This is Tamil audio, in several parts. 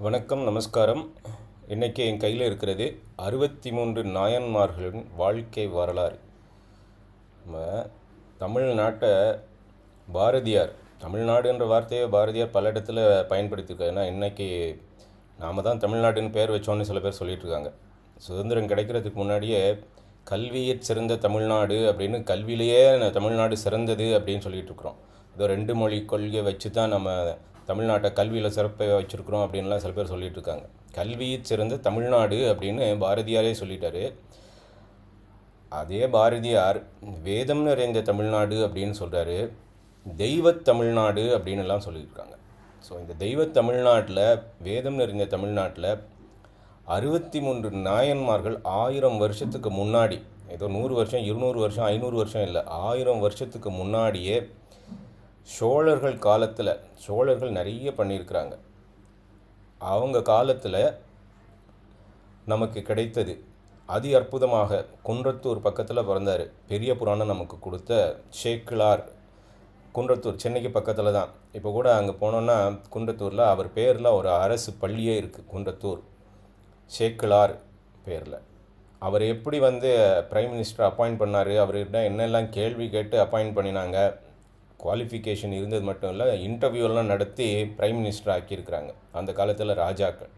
வணக்கம், நமஸ்காரம். இன்றைக்கி என் கையில் இருக்கிறது 63 நாயன்மார்களின் வாழ்க்கை வரலாறு. நம்ம தமிழ்நாட்டை பாரதியார், தமிழ்நாடுன்ற வார்த்தையை பாரதியார் பல இடத்துல பயன்படுத்தியிருக்காரு. ஏன்னா இன்றைக்கி நாம் தான் தமிழ்நாடுன்னு பேர் வச்சோன்னு சில பேர் சொல்லிகிட்ருக்காங்க. சுதந்திரம் கிடைக்கிறதுக்கு முன்னாடியே கல்வியை சிறந்த தமிழ்நாடு அப்படின்னு, கல்வியிலேயே தமிழ்நாடு சிறந்தது அப்படின்னு சொல்லிகிட்ருக்குறோம். இதோ 2 மொழி கொள்கையை வச்சு தான் நம்ம தமிழ்நாட்டை கல்வியில் சிறப்பை வச்சுருக்குறோம் அப்படின்லாம் சில பேர் சொல்லிகிட்டு இருக்காங்க. கல்வியை சிறந்த தமிழ்நாடு அப்படின்னு பாரதியாரே சொல்லிட்டாரு. அதே பாரதியார் வேதம் நிறைந்த தமிழ்நாடு அப்படின்னு சொல்கிறாரு, தெய்வ தமிழ்நாடு அப்படின்னுலாம் சொல்லியிருக்காங்க. ஸோ இந்த தெய்வ தமிழ்நாட்டில், வேதம் நிறைந்த தமிழ்நாட்டில் 63 நாயன்மார்கள் 1000 வருஷத்துக்கு முன்னாடி, ஏதோ 100 வருஷம் 200 வருஷம் 500 வருஷம் இல்லை, 1000 வருஷத்துக்கு முன்னாடியே சோழர்கள் காலத்தில், சோழர்கள் நிறைய பண்ணியிருக்கிறாங்க. அவங்க காலத்தில் நமக்கு கிடைத்தது அதி அற்புதமாக. குன்றத்தூர் பக்கத்தில் பிறந்தார். பெரிய புராணம் நமக்கு கொடுத்த சேக்கிழார். குன்றத்தூர் சென்னைக்கு பக்கத்தில் தான். இப்போ கூட அங்கே போனோன்னா குன்றத்தூரில் அவர் பேரில் ஒரு அரசு பள்ளியே இருக்குது. குன்றத்தூர் சேக்கிழார் பேரில். அவர் எப்படி பிரைம் மினிஸ்டர் அப்பாயிண்ட் பண்ணார், அவர்கிட்ட என்னெல்லாம் கேள்வி கேட்டு அப்பாயிண்ட் பண்ணினாங்க, குவாலிஃபிகேஷன் இருந்தது மட்டும் இல்லை, இன்டர்வியூலாம் நடத்தி பிரைம் மினிஸ்டர் ஆக்கியிருக்கிறாங்க அந்த காலத்தில் ராஜாக்கள்.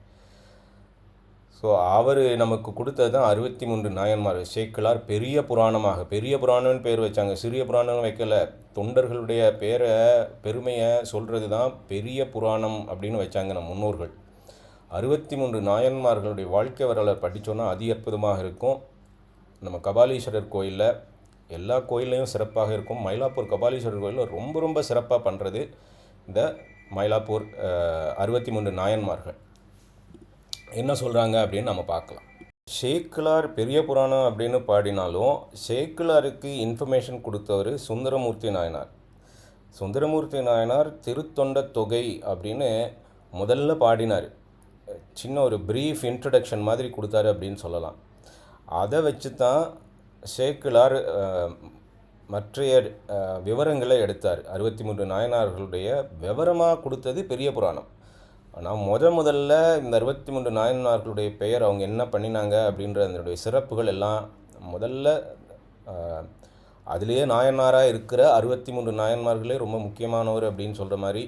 ஸோ அவர் நமக்கு கொடுத்தது தான் 63 நாயன்மார். சேக்கிழார் பெரிய புராணமாக, பெரிய புராணம்னு பேர் வச்சாங்க, சிறிய புராணம் வைக்கல. தொண்டர்களுடைய பேரை, பெருமையை சொல்கிறது தான் பெரிய புராணம் அப்படின்னு வச்சாங்க நம் முன்னோர்கள். 63 நாயன்மார்களுடைய வாழ்க்கை வரலாறு படித்தோன்னா அதி அற்புதமாக இருக்கும். நம்ம கபாலீஸ்வரர் கோயிலில், எல்லா கோயிலையும் சிறப்பாக இருக்கும். மயிலாப்பூர் கபாலீஸ்வரர் கோயிலில் ரொம்ப ரொம்ப சிறப்பாக பண்ணுறது இந்த மயிலாப்பூர் 63 நாயன்மார்கள். என்ன சொல்கிறாங்க அப்படின்னு நம்ம பார்க்கலாம். சேக்கிழார் பெரிய புராணம் அப்படின்னு பாடினாலும் சேக்கிழாருக்கு இன்ஃபர்மேஷன் கொடுத்தவர் சுந்தரமூர்த்தி நாயனார். சுந்தரமூர்த்தி நாயனார் திருத்தொண்ட தொகை அப்படின்னு முதல்ல பாடினார். சின்ன ஒரு ப்ரீஃப் இன்ட்ரடக்ஷன் மாதிரி கொடுத்தாரு அப்படின்னு சொல்லலாம். அதை வச்சு தான் சேக்கிழார் மற்றைய விவரங்களை எடுத்தார். 63 நாயனார்களுடைய விவரமாக கொடுத்தது பெரிய புராணம். ஆனால் முதல்ல இந்த 63 நாயன்மார்களுடைய பெயர், அவங்க என்ன பண்ணினாங்க அப்படின்ற அதனுடைய சிறப்புகள் எல்லாம் முதல்ல அதிலேயே நாயன்மாராக இருக்கிற 63 நாயன்மார்களே ரொம்ப முக்கியமானவர் அப்படின்னு சொல்கிற மாதிரி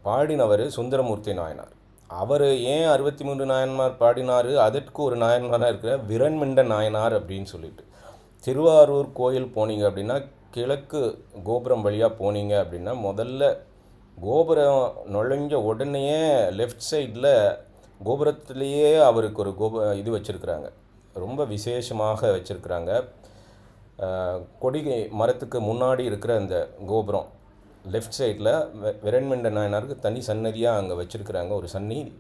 பாடினவர் சுந்தரமூர்த்தி நாயனார். அவர் ஏன் 63 நாயன்மார் பாடினார், அதற்கு ஒரு நாயன்மாராக இருக்கிற விரண்மிண்ட நாயனார் அப்படின்னு சொல்லிட்டு. திருவாரூர் கோயில் போனீங்க அப்படின்னா, கிழக்கு கோபுரம் வழியாக போனீங்க அப்படின்னா, முதல்ல கோபுரம் நுழைஞ்ச உடனேயே லெஃப்ட் சைடில் கோபுரத்துலேயே அவருக்கு ஒரு இது வச்சுருக்குறாங்க, ரொம்ப விசேஷமாக வச்சுருக்குறாங்க. கொடி மரத்துக்கு முன்னாடி இருக்கிற அந்த கோபுரம் லெஃப்ட் சைடில் விரண்மிண்ட நாயனாருக்கு தனி சன்னதியாக அங்கே வச்சுருக்குறாங்க, ஒரு சன்னதி.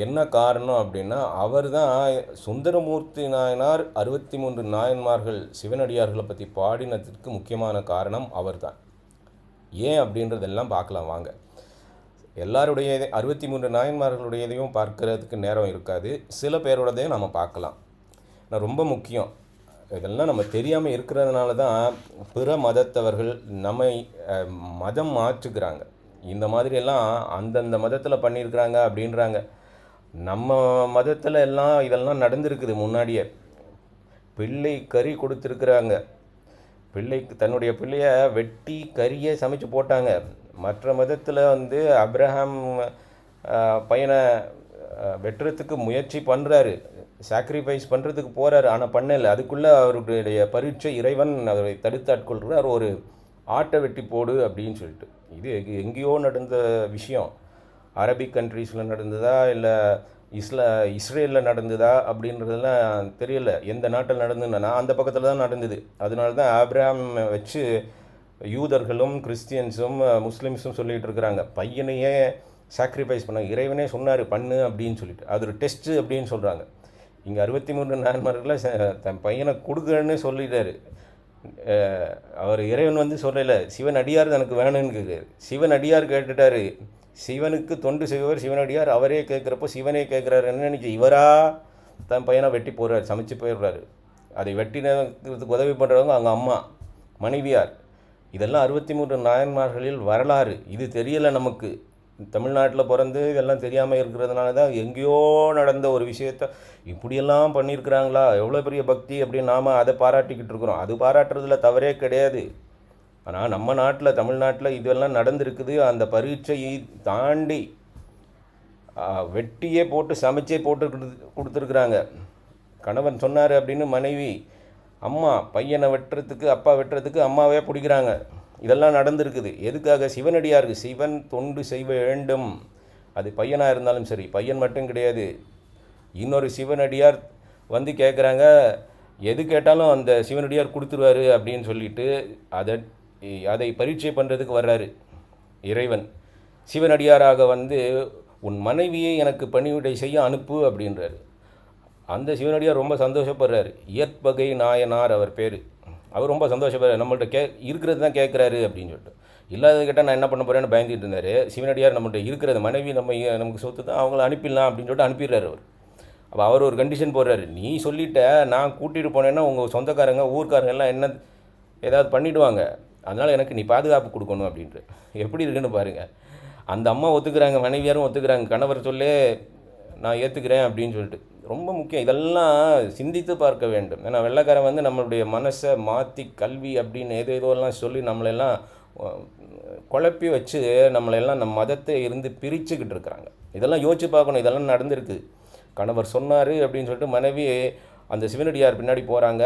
என்ன காரணம் அப்படின்னா, அவர் தான் சுந்தரமூர்த்தி நாயனார் 63 நாயன்மார்கள் சிவனடியார்களை பற்றி பாடினதுக்கு முக்கியமான காரணம் அவர் தான். ஏன் அப்படின்றதெல்லாம் பார்க்கலாம் வாங்க. எல்லாருடைய 63 நாயன்மார்களுடையதையும் பார்க்கறதுக்கு நேரம் இருக்காது, சில பேரோடதையும் நம்ம பார்க்கலாம். நான் ரொம்ப முக்கியம், இதெல்லாம் நம்ம தெரியாமல் இருக்கிறதுனால தான் பிற மதத்தவர்கள் நம்மை மதம் மாற்றுக்கிறாங்க. இந்த மாதிரியெல்லாம் அந்தந்த மதத்தில் பண்ணியிருக்கிறாங்க அப்படின்றாங்க. நம்ம மதத்தில் எல்லாம் இதெல்லாம் நடந்திருக்குது முன்னாடியே. பிள்ளை கறி கொடுத்துருக்குறாங்க, பிள்ளைக்கு தன்னுடைய பிள்ளையை வெட்டி கறியை சமைச்சு போட்டாங்க. மற்ற மதத்தில் அப்ரஹாம் பையனை வெட்டுறதுக்கு முயற்சி பண்ணுறாரு, சாக்ரிஃபைஸ் பண்ணுறதுக்கு போகிறாரு, ஆனால் பண்ணலை. அதுக்குள்ளே அவருடைய பரீட்சை இறைவன் அவரை தடுத்தாட்கொள்கிறார், ஒரு ஆட்டை வெட்டி போடு அப்படின்னு சொல்லிட்டு. இது எங்கேயோ நடந்த விஷயம். அரபிக் கண்ட்ரீஸில் நடந்ததா இல்லை இஸ்ரேலில் நடந்ததா அப்படின்றதெல்லாம் தெரியல, எந்த நாட்டில் நடந்ததுன்னா அந்த பக்கத்தில் தான் நடந்தது. அதனால தான் ஆப்ரஹாம் வச்சு யூதர்களும் கிறிஸ்டியன்ஸும் முஸ்லீம்ஸும் சொல்லிகிட்டு இருக்கிறாங்க, பையனையே சாக்ரிஃபைஸ் பண்ண இறைவனே சொன்னார் பண்ணு அப்படின்னு சொல்லிட்டு. அது ஒரு டெஸ்ட்டு அப்படின்னு சொல்கிறாங்க. இங்கே 63 நாயன்மார்களை தன் பையனை கொடுக்குறேன்னு சொல்லிட்டாரு. அவர் இறைவன் சொல்லலை, சிவன் அடியார் எனக்கு வேணும்னு கேட்குறாரு. சிவன் அடியார் கேட்டுட்டார், சிவனுக்கு தொண்டு செய்வர் சிவனடியார், அவரே கேட்குறப்போ சிவனே கேட்குறாரு. என்னன்னு இவராக தன் பையனை வெட்டி போடுறாரு, சமைச்சு போயிடுறாரு. அதை வெட்டினதுக்கு உதவி பண்ணுறவங்க அவங்க அம்மா மனைவியார். இதெல்லாம் 63 நாயன்மார்களில் வரலாறு. இது தெரியலை நமக்கு. தமிழ்நாட்டில் பிறந்து இதெல்லாம் தெரியாமல் இருக்கிறதுனால தான் எங்கேயோ நடந்த ஒரு விஷயத்த இப்படியெல்லாம் பண்ணியிருக்கிறாங்களா, எவ்வளோ பெரிய பக்தி அப்படின்னு நாம் அதை பாராட்டிக்கிட்டு இருக்கிறோம். அது பாராட்டுறதுல தவறே கிடையாது. ஆனால் நம்ம நாட்டில், தமிழ்நாட்டில் இதெல்லாம் நடந்திருக்குது. அந்த பரீட்சையை தாண்டி வெட்டியே போட்டு சமைச்சே போட்டு கொடுத்துருக்குறாங்க. கணவன் சொன்னார் அப்படின்னு மனைவி அம்மா பையனை வெட்டுறதுக்கு, அப்பா வெட்டுறதுக்கு அம்மாவே பிடிக்கிறாங்க. இதெல்லாம் நடந்திருக்குது. எதுக்காக? சிவனடியாருக்கு சிவன் தொண்டு செய்ய வேண்டும். அது பையனாக இருந்தாலும் சரி, பையன் மட்டும் கிடையாது. இன்னொரு சிவனடியார் வந்து கேட்குறாங்க, எது கேட்டாலும் அந்த சிவனடியார் கொடுத்துருவாரு அப்படின்னு சொல்லிட்டு அதை பரீட்சை பண்ணுறதுக்கு வர்றாரு இறைவன். சிவனடியாராக வந்து உன் மனைவியை எனக்கு பணிவிடை செய்ய அனுப்பு அப்படின்றாரு. அந்த சிவனடியார் ரொம்ப சந்தோஷப்படுறாரு. இயற்பகை நாயனார் அவர் பேர். அவர் ரொம்ப சந்தோஷப்படுறாரு. நம்மள்ட்ட இருக்கிறது தான் கேட்குறாரு அப்படின்னு சொல்லிட்டு. இல்லாத கேட்டால் நான் என்ன பண்ண போகிறேன்னு பயந்துட்டு இருந்தார். சிவனடியார் நம்மள்ட்ட இருக்கிறது, மனைவி நமக்கு சொத்து தான், அவங்கள அனுப்பிடலாம் அப்படின்னு சொல்லிட்டு அனுப்பிடுறாரு அவர். அப்போ அவர் ஒரு கண்டிஷன் போடுறாரு. நீ சொல்லிட்ட, நான் கூட்டிகிட்டு போனேன்னா உங்கள் சொந்தக்காரங்க ஊர்க்காரங்க எல்லாம் என்ன ஏதாவது பண்ணிவிடுவாங்க, அதனால் எனக்கு நீ பாதுகாப்பு கொடுக்கணும் அப்படின்ட்டு. எப்படி இருக்குன்னு பாருங்கள். அந்த அம்மா ஒத்துக்கிறாங்க, மனைவியாரும் ஒத்துக்கிறாங்க. கணவர் சொல்லே நான் ஏற்றுக்கிறேன் அப்படின்னு சொல்லிட்டு. ரொம்ப முக்கியம். இதெல்லாம் சிந்தித்து பார்க்க வேண்டும். ஏன்னா வெள்ளைக்காரன் வந்து நம்மளுடைய மனசை மாற்றி கல்வி அப்படின்னு ஏதோலாம் சொல்லி நம்மளெல்லாம் குழப்பி வச்சு நம்மளெல்லாம் நம்ம மதத்தை இருந்து பிரிச்சுக்கிட்டு இருக்கிறாங்க. இதெல்லாம் யோசிச்சு பார்க்கணும். இதெல்லாம் நடந்திருக்கு. கணவர் சொன்னார் அப்படின்னு சொல்லிட்டு மனைவி அந்த சிவனடியார் பின்னாடி போகிறாங்க.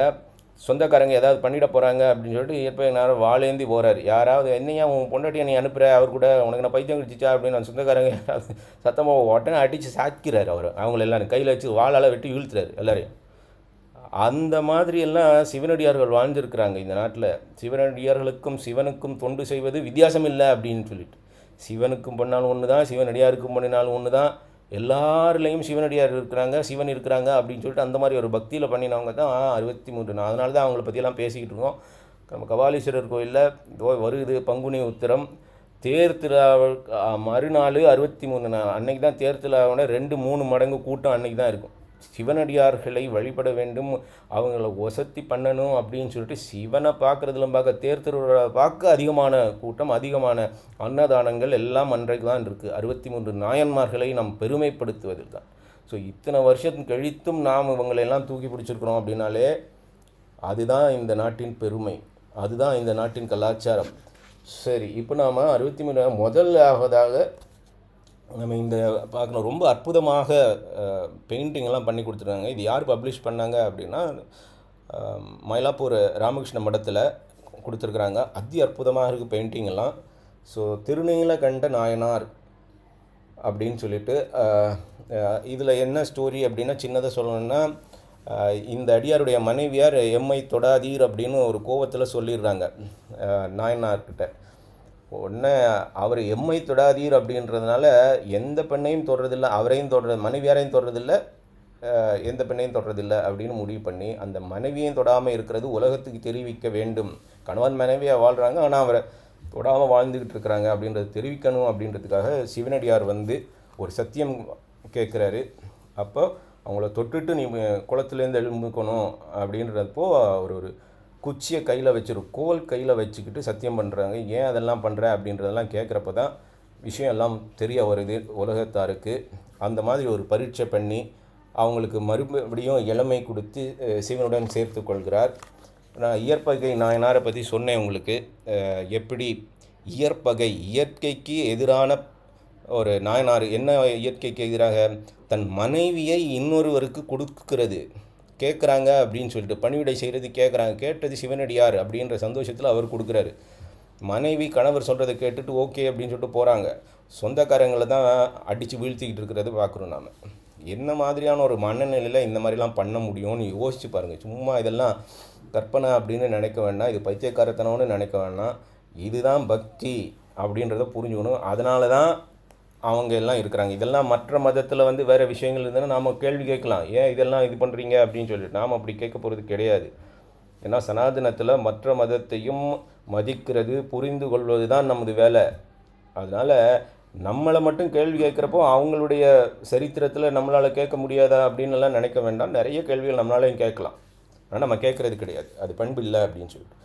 சொந்தக்காரங்க ஏதாவது பண்ணிட போகிறாங்க அப்படின்னு சொல்லிட்டு எப்போ நேரம் வாழேந்தி போகிறாரு. யாராவது என்னையா உன் பொண்டாட்டியை நீ அனுப்புகிற, அவர் கூட உனக்கு நான் பைத்தியம் கிடிச்சிச்சா அப்படின்னு அந்த சொந்தக்காரங்க யாராவது சத்தமாக உடனே அடித்து சாய்க்கிறார். அவங்கள எல்லாரும் கையில் வச்சு வாழால் வெட்டி வீழ்த்துறாரு எல்லாரையும். அந்த மாதிரியெல்லாம் சிவனடியார்கள் வாழ்ந்துருக்கிறாங்க இந்த நாட்டில். சிவனடியார்களுக்கும் சிவனுக்கும் தொண்டு செய்வது வித்தியாசம் இல்லை அப்படின்னு சொல்லிட்டு. சிவனுக்கும் பண்ணாலும் ஒன்று தான், சிவனடியாருக்கும் பண்ணினாலும் ஒன்று தான். எல்லாருலேயும் சிவனடியார் இருக்கிறாங்க, சிவன் இருக்கிறாங்க அப்படின்னு சொல்லிட்டு அந்த மாதிரி ஒரு பக்தியில் பண்ணினவங்க தான் 63. அதனால தான் அவங்கள பற்றியெல்லாம் பேசிக்கிட்டு இருக்கோம். நம்ம கபாலீஸ்வரர் கோயிலில் வருது பங்குனி உத்திரம் தேர் திருவிழா மறுநாள் 63 அன்னைக்கு தான் தேர் திருவிழாவோட 2-3 மடங்கு கூட்டம் அன்னைக்கு தான் இருக்கும். சிவனடியார்களை வழிபட வேண்டும், அவங்கள ஒசத்தி பண்ணணும் அப்படின்னு சொல்லிட்டு சிவனை பார்க்குறதுலும் தேர் திருவிழா பார்க்க அதிகமான கூட்டம், அதிகமான அன்னதானங்கள் எல்லாம் அன்றைக்கு தான் இருக்குது. 63 நாயன்மார்களை நாம் பெருமைப்படுத்துவதில் தான். ஸோ இத்தனை வருஷம் கழித்தும் நாம் இவங்களெல்லாம் தூக்கி பிடிச்சிருக்கிறோம் அப்படின்னாலே அதுதான் இந்த நாட்டின் பெருமை, அதுதான் இந்த நாட்டின் கலாச்சாரம். சரி, இப்போ நாம் 63 முதலாவதாக நம்ம இந்த பார்க்கணும். ரொம்ப அற்புதமாக பெயிண்டிங்கெல்லாம் பண்ணி கொடுத்துருக்காங்க. இது யார் பப்ளிஷ் பண்ணாங்க அப்படின்னா மயிலாப்பூர் ராமகிருஷ்ண மடத்தில் கொடுத்துருக்குறாங்க. அதி அற்புதமாக இருக்குது பெயிண்டிங்கெல்லாம். ஸோ திருநீலகண்ட நாயனார் அப்படின்னு சொல்லிட்டு இதில் என்ன ஸ்டோரி அப்படின்னா சின்னதாக சொல்லணுன்னா, இந்த அடியாருடைய மனைவியார் எம்மை தொடாதீர் அப்படின்னு ஒரு கோவத்தில் சொல்லிடுறாங்க நாயனார்கிட்ட. உடனே அவர் எம்மை தொடாதீர் அப்படின்றதுனால எந்த பெண்ணையும் தொடுறதில்லை, அவரையும் மனைவியாரையும் தொடுறதில்லை, எந்த பெண்ணையும் தொடுறதில்லை அப்படின்னு முடிவு பண்ணி அந்த மனைவியையும் தொடாமல் இருக்கிறது உலகத்துக்கு தெரிவிக்க வேண்டும். கணவன் மனைவியாக வாழ்கிறாங்க, ஆனால் அவரை தொடாமல் வாழ்ந்துக்கிட்டு இருக்கிறாங்க அப்படின்றது தெரிவிக்கணும் அப்படின்றதுக்காக சிவனடியார் வந்து ஒரு சத்தியம் கேட்குறாரு. அப்போ அவங்கள தொட்டுட்டு நீ குளத்துலேருந்து எழுந்துக்கணும் அப்படின்றப்போ அவர் ஒரு குச்சியை கையில் கோல் கையில் வச்சுக்கிட்டு சத்தியம் பண்ணுறாங்க. ஏன் அதெல்லாம் பண்ணுற அப்படின்றதெல்லாம் கேட்குறப்ப தான் விஷயம் எல்லாம் தெரிய வருது உலகத்தாருக்கு. அந்த மாதிரி ஒரு பரீட்சை பண்ணி அவங்களுக்கு மறுபடியும் இளமை கொடுத்து சிவனுடன் சேர்த்து கொள்கிறார். நான் இயற்பகை நாயனாரை பற்றி சொன்னேன் உங்களுக்கு. எப்படி இயற்பகை, இயற்கைக்கு எதிரான ஒரு நாயனார். என்ன இயற்கைக்கு எதிராக? தன் மனைவியை இன்னொருவருக்கு கொடுக்கிறது கேட்குறாங்க அப்படின்னு சொல்லிட்டு பணிவிடை செய்கிறது கேட்குறாங்க. கேட்டது சிவனடியார் அப்படின்ற சந்தோஷத்தில் அவர் கொடுக்குறாரு. மனைவி கணவர் சொல்கிறத கேட்டுட்டு ஓகே அப்படின்னு சொல்லிட்டு போகிறாங்க. சொந்தக்காரங்களை தான் அடித்து வீழ்த்திக்கிட்டு இருக்கிறது பார்க்குறோம் நாம். என்ன மாதிரியான ஒரு மனநிலையில் இந்த மாதிரிலாம் பண்ண முடியும்னு யோசிச்சு பாருங்கள். சும்மா இதெல்லாம் கற்பனை அப்படின்னு நினைக்க வேண்டாம், இது பைத்தியக்காரத்தனம்னு நினைக்க வேண்டாம். இதுதான் பக்தி அப்படின்றத புரிஞ்சுக்கணும். அதனால தான் அவங்க எல்லாம் இருக்கிறாங்க. இதெல்லாம் மற்ற மதத்தில் வந்து வேறு விஷயங்கள் இருந்ததுன்னா நாம் கேள்வி கேட்கலாம், ஏன் இதெல்லாம் இது பண்ணுறீங்க அப்படின்னு சொல்லிட்டு. நாம் அப்படி கேட்க போகிறது கிடையாது. ஏன்னா சனாதனத்தில் மற்ற மதத்தையும் மதிக்கிறது, புரிந்து கொள்வது தான் நமது வேலை. அதனால் நம்மளை மட்டும் கேள்வி கேட்குறப்போ அவங்களுடைய சரித்திரத்தில் நம்மளால் கேட்க முடியாதா அப்படின்னுலாம் நினைக்க வேண்டாம். நிறைய கேள்விகள் நம்மளாலையும் கேட்கலாம், ஆனால் நம்ம கேட்குறது கிடையாது, அது பண்பு இல்லை அப்படின்னு சொல்லிட்டு.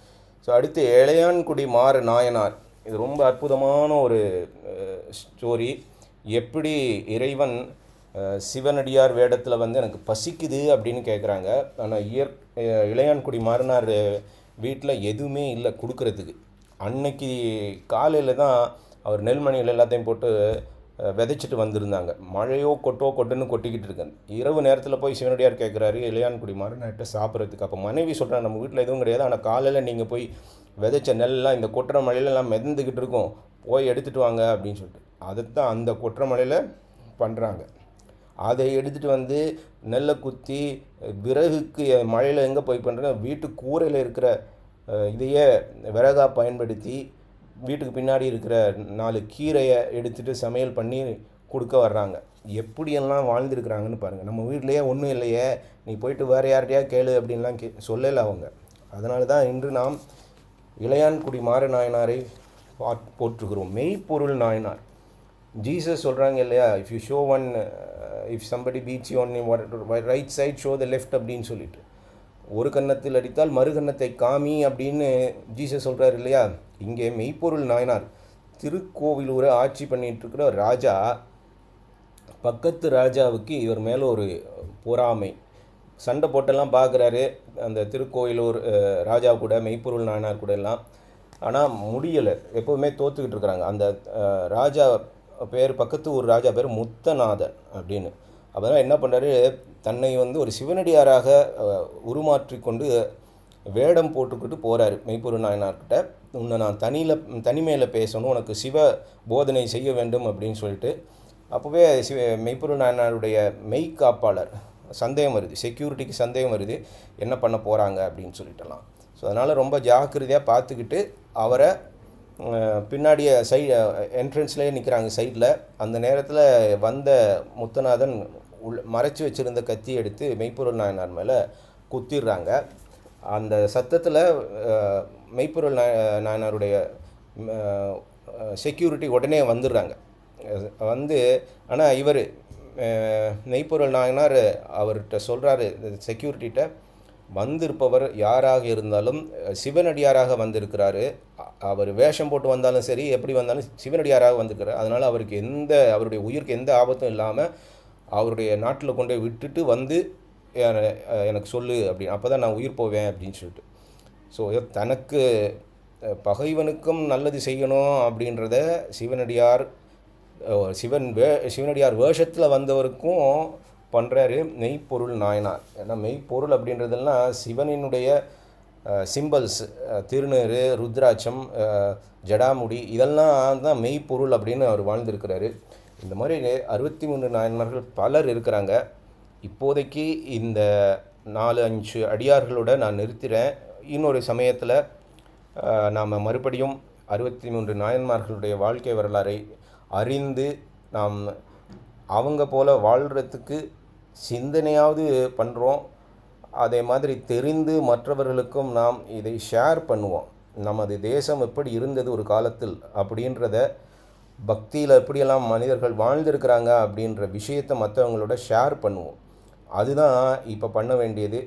ஸோ அடுத்து இளையான்குடி மாறு நாயனார். இது ரொம்ப அற்புதமான ஒரு ஸ்டோரி. எப்படி இறைவன் சிவனடியார் வேடத்தில் வந்து எனக்கு பசிக்குது அப்படின்னு கேட்குறாங்க. ஆனால் இளையான்குடி மாறனார் வீட்டில் எதுவுமே இல்லை கொடுக்கறதுக்கு. அன்னைக்கு காலையில் தான் அவர் நெல்மணிகள் எல்லாத்தையும் போட்டு விதைச்சிட்டு வந்திருந்தாங்க. மழையோ கொட்டுன்னு கொட்டிக்கிட்டு இருக்கேன். இரவு நேரத்தில் போய் சிவனடியார் கேட்குறாரு இளையான்குடி மாறனார்கிட்ட சாப்பிட்றதுக்கு. அப்போ மனைவி சொல்கிறாங்க, நம்ம வீட்டில் எதுவும் கிடையாது, ஆனால் காலையில் நீங்கள் போய் விதைச்ச நெல்லாம் இந்த கொட்டுற மழையிலலாம் மிதந்துக்கிட்டு இருக்கோம், போய் எடுத்துகிட்டு வாங்க அப்படின்னு சொல்லிட்டு அதைத்தான் அந்த கொட்டுற மழையில் பண்ணுறாங்க. அதை எடுத்துகிட்டு வந்து நெல்லை குத்தி விறகுக்கு மழையில் எங்கே போய் பண்ணுறாங்க, வீட்டு கூரையில் இருக்கிற இதையே விறகாக பயன்படுத்தி வீட்டுக்கு பின்னாடி இருக்கிற 4 கீரையை எடுத்துகிட்டு சமையல் பண்ணி கொடுக்க வர்றாங்க. எப்படியெல்லாம் வாழ்ந்துருக்குறாங்கன்னு பாருங்கள். நம்ம வீட்டிலையே ஒன்றும் இல்லையே, நீ போயிட்டு வேறு யார்கிட்டையா கேளு அப்படின்லாம் சொல்லலை அவங்க. அதனால தான் இன்று நாம் இளையான்குடி மாறநாயனாரை போற்றுகிறோம். மெய்ப்பொருள் நாயனார். ஜீசஸ் சொல்கிறாங்க இல்லையா, if you show one if somebody beats you one right side show the left அப்படின்னு சொல்லிட்டு, ஒரு கன்னத்தில் அடித்தால் மறு கன்னத்தை காமி அப்படின்னு ஜீசஸ் சொல்கிறார் இல்லையா. இங்கே மெய்ப்பொருள் நாயனார் திருக்கோவிலூரை ஆட்சி பண்ணிகிட்ருக்கிற ராஜா, பக்கத்து ராஜாவுக்கு இவர் மேலே ஒரு பொறாமை, சண்டை போட்டெல்லாம் பார்க்குறாரு அந்த திருக்கோயிலூர் ராஜா கூட, மெய்ப்பொருள் நாயனார் கூட எல்லாம். ஆனால் முடியலை, எப்போவுமே தோற்றுக்கிட்டு இருக்கிறாங்க. அந்த ராஜா பேர், பக்கத்து ஊர் ராஜா பேர் முத்தநாதன் அப்படின்னு. அப்போ என்ன பண்ணுறாரு, தன்னை வந்து ஒரு சிவனடியாராக உருமாற்றி கொண்டு வேடம் போட்டுக்கிட்டு போகிறாரு மெய்ப்பொருள் நாயனார்கிட்ட. உன்னை நான் தனிமையில் பேசணும், உனக்கு சிவ போதனை செய்ய வேண்டும் அப்படின்னு சொல்லிட்டு. அப்போவே மெய்ப்பொருள் நாயனாருடைய மெய்காப்பாளர் சந்தேகம் வருது, செக்யூரிட்டிக்கு சந்தேகம் வருது, என்ன பண்ண போகிறாங்க அப்படின்னு சொல்லிட்டலாம். ஸோ அதனால் ரொம்ப ஜாக்கிரதையாக பார்த்துக்கிட்டு அவரை பின்னாடிய என்ட்ரன்ஸ்லேயே நிற்கிறாங்க சைடில். அந்த நேரத்தில் வந்த முத்தநாதன் மறைச்சி வச்சுருந்த கத்தி எடுத்து மெய்ப்பொருள் நாயனார் மேலே குத்திடுறாங்க. அந்த சத்தத்தில் மெய்ப்பொருள் நாயனாருடைய செக்யூரிட்டி உடனே வந்துடுறாங்க. வந்து ஆனால் இவர் மெய்ப்பொருள் நாயனார் அவர்கிட்ட சொல்கிறாரு செக்யூரிட்டிகிட்ட, வந்திருப்பவர் யாராக இருந்தாலும் சிவனடியாராக வந்திருக்கிறாரு, அவர் வேஷம் போட்டு வந்தாலும் சரி, எப்படி வந்தாலும் சிவனடியாராக வந்திருக்கிறார், அதனால் அவருக்கு அவருடைய உயிருக்கு எந்த ஆபத்தும் இல்லாமல் அவருடைய நாட்டில் கொண்டு விட்டுட்டு வந்து எனக்கு சொல்லு அப்படி, அப்போ தான் நான் உயிர் போவேன் அப்படின்னு சொல்லிட்டு. ஸோ தனக்கு பகைவனுக்கும் நல்லது செய்யணும் அப்படின்றத சிவனடியார் வேஷத்தில் வந்தவருக்கும் பண்ணுறாரு மெய்ப்பொருள் நாயனார். ஏன்னா மெய்ப்பொருள் அப்படின்றதெல்லாம் சிவனினுடைய சிம்பல்ஸ், திருநீறு, ருத்ராட்சம், ஜடாமுடி, இதெல்லாம் தான் மெய்ப்பொருள் அப்படின்னு அவர் வாழ்ந்திருக்கிறாரு. இந்த மாதிரி 63 நாயன்மார்கள் பலர் இருக்கிறாங்க. இப்போதைக்கு இந்த 4-5 அடியார்களோட நான் நிறுத்துகிறேன். இன்னொரு சமயத்தில் நாம் மறுபடியும் 63 நாயன்மார்களுடைய வாழ்க்கை வரலாறை அறிந்து நாம் அவங்க போல் வாழ்கிறதுக்கு சிந்தனையாவது பண்ணுறோம். அதே மாதிரி தெரிந்து மற்றவர்களுக்கும் நாம் இதை ஷேர் பண்ணுவோம். நமது தேசம் எப்படி இருந்தது ஒரு காலத்தில் அப்படின்றத, பக்தியில் எப்படியெல்லாம் மனிதர்கள் வாழ்ந்திருக்கிறாங்க அப்படின்ற விஷயத்தை மற்றவங்களோட ஷேர் பண்ணுவோம். அதுதான் இப்போ பண்ண வேண்டியது.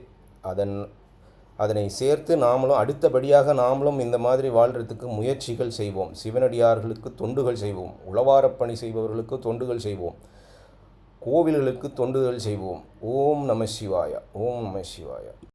அதனை சேர்த்து நாமளும் அடுத்தபடியாக நாமளும் இந்த மாதிரி வாழ்கிறதுக்கு முயற்சிகள் செய்வோம். சிவனடியார்களுக்கு தொண்டுகள் செய்வோம், உளவாரப்பணி செய்பவர்களுக்கு தொண்டுகள் செய்வோம், கோவில்களுக்கு தொண்டுகள் செய்வோம். ஓம் நம சிவாய, ஓம் நம சிவாய.